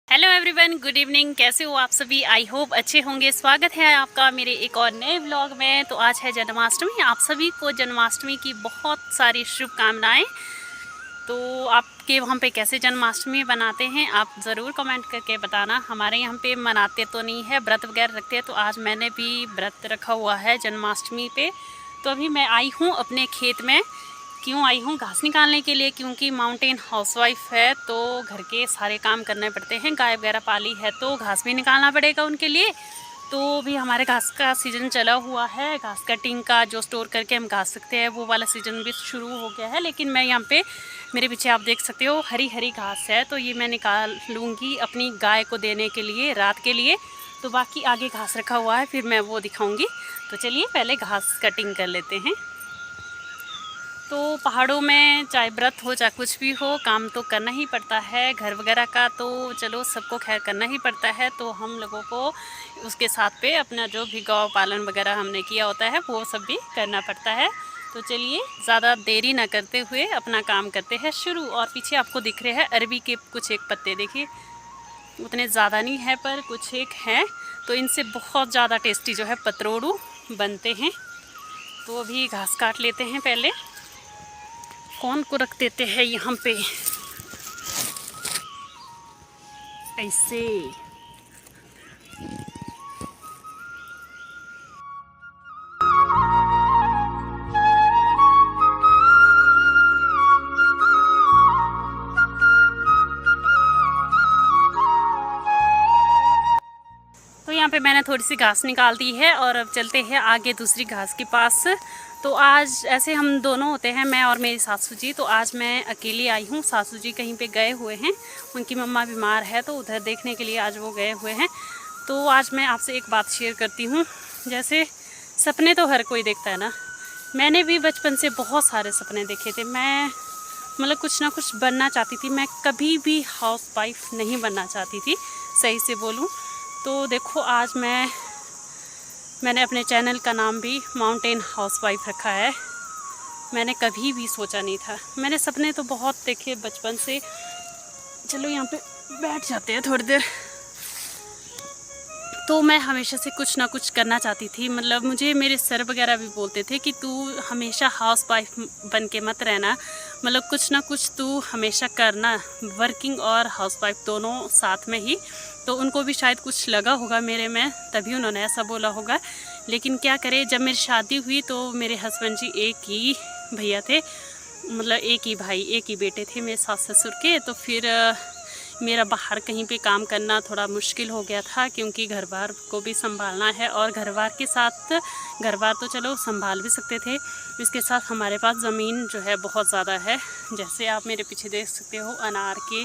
Hello everyone, good evening. कैसे हो आप सभी? आई होप अच्छे होंगे। स्वागत है आपका मेरे एक और नए व्लॉग में। तो आज है जन्माष्टमी। आप सभी को जन्माष्टमी की बहुत सारी शुभकामनाएं। तो आपके वहाँ पे कैसे जन्माष्टमी बनाते हैं आप ज़रूर कमेंट करके बताना। हमारे यहाँ पे मनाते तो नहीं है, व्रत वगैरह रखते हैं। तो आज मैंने भी व्रत रखा हुआ है जन्माष्टमी पे। तो अभी मैं आई हूँ अपने खेत में। क्यों आई हूँ? घास निकालने के लिए, क्योंकि माउंटेन हाउसवाइफ है तो घर के सारे काम करने पड़ते हैं। गाय वगैरह पाली है तो घास भी निकालना पड़ेगा उनके लिए। तो भी हमारे घास का सीज़न चला हुआ है। घास कटिंग का जो स्टोर करके हम घास सकते हैं वो वाला सीज़न भी शुरू हो गया है। लेकिन मैं यहाँ पे मेरे पीछे आप देख सकते हो हरी हरी घास है, तो ये मैं निकाल लूँगी अपनी गाय को देने के लिए रात के लिए। तो बाकी आगे घास रखा हुआ है, फिर मैं वो दिखाऊँगी। तो चलिए पहले घास कटिंग कर लेते हैं। तो पहाड़ों में चाहे व्रत हो चाहे कुछ भी हो, काम तो करना ही पड़ता है। घर वगैरह का तो चलो सबको खैर करना ही पड़ता है। तो हम लोगों को उसके साथ पे अपना जो भी गौ पालन वगैरह हमने किया होता है वो सब भी करना पड़ता है। तो चलिए ज़्यादा देरी ना करते हुए अपना काम करते हैं शुरू। और पीछे आपको दिख रहे हैं अरबी के कुछ एक पत्ते, देखिए उतने ज़्यादा नहीं है पर कुछ एक हैं। तो इनसे बहुत ज़्यादा टेस्टी जो है पतरोड़ू बनते हैं। तो अभी घास काट लेते हैं पहले। कौन को रख देते हैं यहाँ पे ऐसे। तो यहाँ पे मैंने थोड़ी सी घास निकाल दी है और अब चलते हैं आगे दूसरी घास के पास। तो आज ऐसे हम दोनों होते हैं, मैं और मेरी सासू जी। तो आज मैं अकेली आई हूँ, सासू जी कहीं पे गए हुए हैं, उनकी मम्मा बीमार है तो उधर देखने के लिए आज वो गए हुए हैं। तो आज मैं आपसे एक बात शेयर करती हूँ। जैसे सपने तो हर कोई देखता है ना, मैंने भी बचपन से बहुत सारे सपने देखे थे। मैं मतलब कुछ ना कुछ बनना चाहती थी। मैं कभी भी हाउस वाइफ नहीं बनना चाहती थी, सही से बोलूँ तो। देखो आज मैंने अपने चैनल का नाम भी माउंटेन हाउसवाइफ रखा है। मैंने कभी भी सोचा नहीं था। मैंने सपने तो बहुत देखे बचपन से। चलो यहाँ पे बैठ जाते हैं थोड़ी देर। तो मैं हमेशा से कुछ ना कुछ करना चाहती थी। मतलब मुझे मेरे सर वगैरह भी बोलते थे कि तू हमेशा हाउस वाइफ बन के मत रहना, मतलब कुछ ना कुछ तू हमेशा करना, वर्किंग और हाउस वाइफ दोनों साथ में ही। तो उनको भी शायद कुछ लगा होगा मेरे में, तभी उन्होंने ऐसा बोला होगा। लेकिन क्या करें, जब मेरी शादी हुई तो मेरे हस्बैंड जी एक ही भैया थे, मतलब एक ही भाई एक ही बेटे थे मेरे सास ससुर के। तो फिर मेरा बाहर कहीं पे काम करना थोड़ा मुश्किल हो गया था, क्योंकि घर बार को भी संभालना है। और घर बार के साथ, घर बार तो चलो संभाल भी सकते थे, इसके साथ हमारे पास ज़मीन जो है बहुत ज़्यादा है। जैसे आप मेरे पीछे देख सकते हो अनार के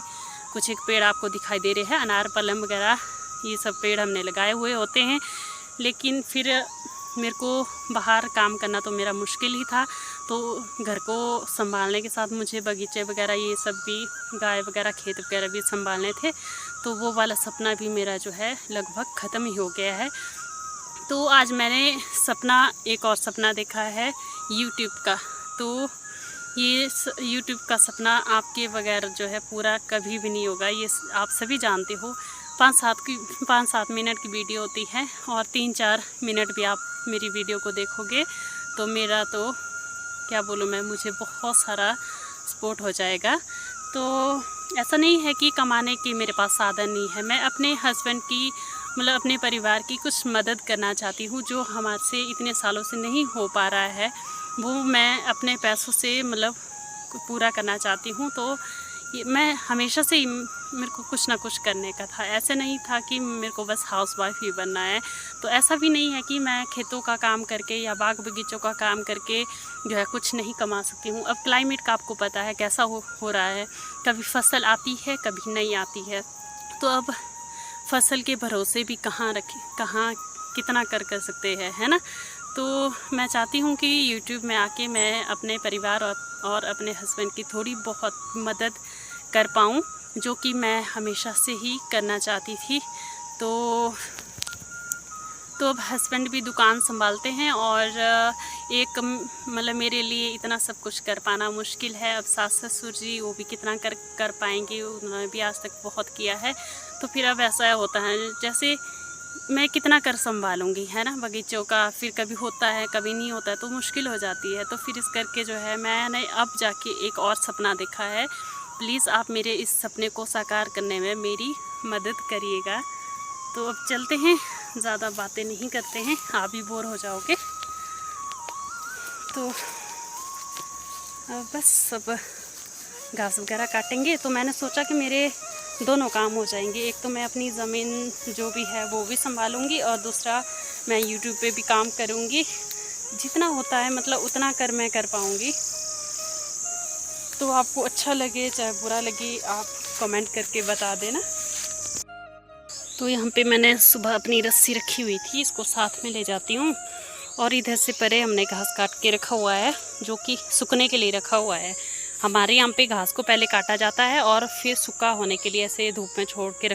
कुछ एक पेड़ आपको दिखाई दे रहे हैं, अनार पलम वगैरह ये सब पेड़ हमने लगाए हुए होते हैं। लेकिन फिर मेरे को बाहर काम करना तो मेरा मुश्किल ही था। तो घर को संभालने के साथ मुझे बगीचे वगैरह ये सब भी, गाय वगैरह खेत वगैरह भी संभालने थे। तो वो वाला सपना भी मेरा जो है लगभग ख़त्म ही हो गया है। तो आज मैंने एक और सपना देखा है यूट्यूब का। तो ये यूट्यूब का सपना आपके बगैर जो है पूरा कभी भी नहीं होगा, ये आप सभी जानते हो। 5-7 मिनट की वीडियो होती है और 3-4 मिनट भी आप मेरी वीडियो को देखोगे तो मेरा तो क्या बोलूँ मैं, मुझे बहुत सारा सपोर्ट हो जाएगा। तो ऐसा नहीं है कि कमाने की मेरे पास साधन नहीं है। मैं अपने हस्बैंड की, मतलब अपने परिवार की कुछ मदद करना चाहती हूँ, जो हमारे से इतने सालों से नहीं हो पा रहा है, वो मैं अपने पैसों से मतलब पूरा करना चाहती हूँ। तो ये मैं हमेशा से ही, मेरे को कुछ ना कुछ करने का था। ऐसे नहीं था कि मेरे को बस हाउस वाइफ ही बनना है। तो ऐसा भी नहीं है कि मैं खेतों का काम करके या बाग बगीचों का काम करके जो है कुछ नहीं कमा सकती हूँ। अब क्लाइमेट का आपको पता है कैसा हो रहा है, कभी फसल आती है कभी नहीं आती है। तो अब फसल के भरोसे भी कहाँ कितना कर सकते हैं, है ना। तो मैं चाहती हूँ कि यूट्यूब में आके मैं अपने परिवार और अपने हस्बैंड की थोड़ी बहुत मदद कर पाऊँ, जो कि मैं हमेशा से ही करना चाहती थी। तो अब हस्बैंड भी दुकान संभालते हैं और एक मतलब मेरे लिए इतना सब कुछ कर पाना मुश्किल है। अब सास ससुर जी वो भी कितना कर पाएंगे, उन्होंने भी आज तक बहुत किया है। तो फिर अब ऐसा होता है जैसे मैं कितना कर संभालूंगी, है ना, बगीचों का। फिर कभी होता है कभी नहीं होता है तो मुश्किल हो जाती है। तो फिर इस करके जो है मैंने अब जाके एक और सपना देखा है। प्लीज़ आप मेरे इस सपने को साकार करने में मेरी मदद करिएगा। तो अब चलते हैं, ज़्यादा बातें नहीं करते हैं, आप भी बोर हो जाओगे। तो बस सब घास वगैरह काटेंगे। तो मैंने सोचा कि मेरे दोनों काम हो जाएंगे। एक तो मैं अपनी ज़मीन जो भी है वो भी संभालूंगी और दूसरा मैं यूट्यूब पे भी काम करूंगी। जितना होता है मतलब उतना मैं कर पाऊंगी। तो आपको अच्छा लगे चाहे बुरा लगे आप कमेंट करके बता देना। तो यहाँ पे मैंने सुबह अपनी रस्सी रखी हुई थी, इसको साथ में ले जाती हूँ। और इधर से परे हमने घास काट के रखा हुआ है जो कि सूखने के लिए रखा हुआ है। हमारे यहाँ पे घास को पहले काटा जाता है और फिर सूखा होने के लिए ऐसे धूप में छोड़ के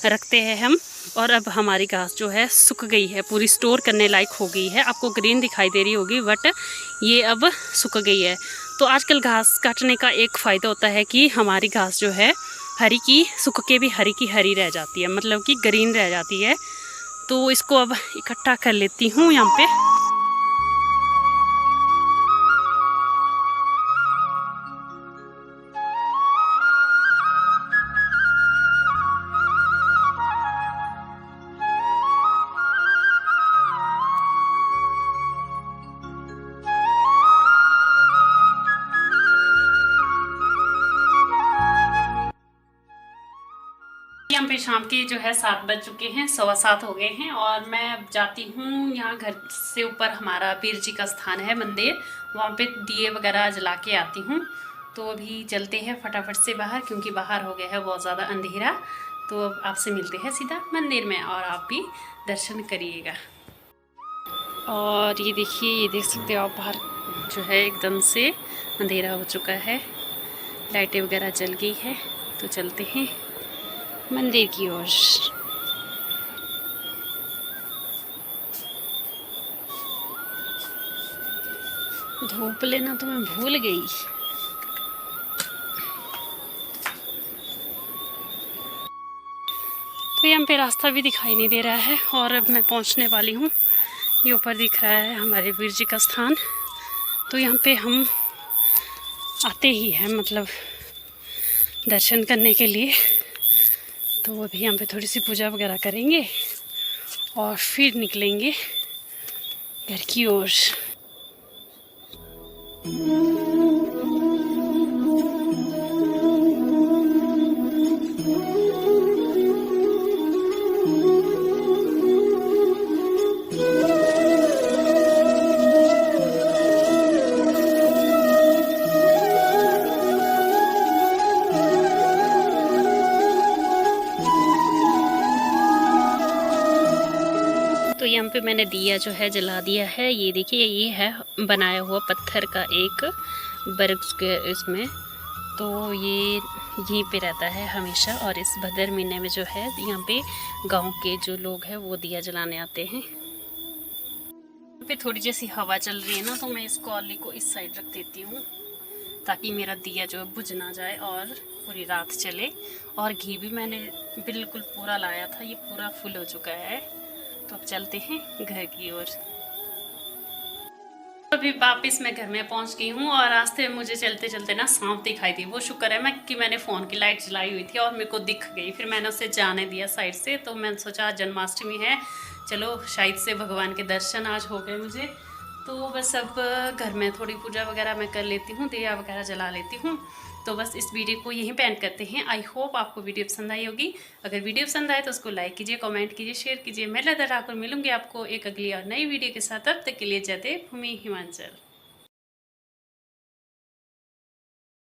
रखते हैं हम। और अब हमारी घास जो है सूख गई है, पूरी स्टोर करने लायक हो गई है। आपको ग्रीन दिखाई दे रही होगी बट ये अब सूख गई है। तो आजकल घास काटने का एक फ़ायदा होता है कि हमारी घास जो है हरी की सूख के भी हरी की हरी रह जाती है, मतलब कि ग्रीन रह जाती है। तो इसको अब इकट्ठा कर लेती हूँ यहाँ पे। यहाँ पे शाम के जो है 7 बज चुके हैं, 7:15 हो गए हैं। और मैं अब जाती हूँ, यहाँ घर से ऊपर हमारा पीर जी का स्थान है मंदिर, वहाँ पे दिए वगैरह जला के आती हूँ। तो अभी चलते हैं फटाफट से बाहर, क्योंकि बाहर हो गया है बहुत ज़्यादा अंधेरा। तो अब आपसे मिलते हैं सीधा मंदिर में और आप भी दर्शन करिएगा। और ये देखिए, ये देख सकते हो आप, बाहर जो है एकदम से अंधेरा हो चुका है, लाइटें वगैरह जल गई है। तो चलते हैं मंदिर की ओर। धूप लेना तो मैं भूल गई। तो यहाँ पे रास्ता भी दिखाई नहीं दे रहा है और अब मैं पहुँचने वाली हूँ। ये ऊपर दिख रहा है हमारे वीर जी का स्थान। तो यहाँ पे हम आते ही हैं मतलब दर्शन करने के लिए। तो अभी यहाँ पे थोड़ी सी पूजा वगैरह करेंगे और फिर निकलेंगे घर की ओर। तो यहाँ पे मैंने दिया जो है जला दिया है। ये देखिए, ये है बनाया हुआ पत्थर का एक बर्ग के इसमें। तो ये यहीं पे रहता है हमेशा। और इस भदर महीने में जो है यहाँ पे गांव के जो लोग हैं वो दिया जलाने आते हैं। यहाँ पे थोड़ी जैसी हवा चल रही है ना, तो मैं इस कॉली को इस साइड रख देती हूँ ताकि मेरा दिया जो है बुझ ना जाए और पूरी रात चले। और घी भी मैंने बिल्कुल पूरा लाया था, ये पूरा फुल हो चुका है। तो अब चलते हैं घर की ओर। अभी वापस मैं घर में पहुंच गई हूँ और रास्ते में मुझे चलते चलते ना सांप दिखाई दी। वो शुक्र है कि मैंने फ़ोन की लाइट जलाई हुई थी और मेरे को दिख गई। फिर मैंने उसे जाने दिया साइड से। तो मैंने सोचा आज जन्माष्टमी है, चलो शायद से भगवान के दर्शन आज हो गए मुझे। तो बस अब घर में थोड़ी पूजा वगैरह मैं कर लेती हूँ, दिया वगैरह जला लेती हूँ। तो बस इस वीडियो को यहीं पे एंड करते हैं। आई होप आपको वीडियो पसंद आई होगी। अगर वीडियो पसंद आए तो उसको लाइक कीजिए, कमेंट कीजिए, शेयर कीजिए। मैं लता ठाकुर मिलूंगी आपको एक अगली और नई वीडियो के साथ। तब तक के लिए जय देव, भूमि हिमाचल।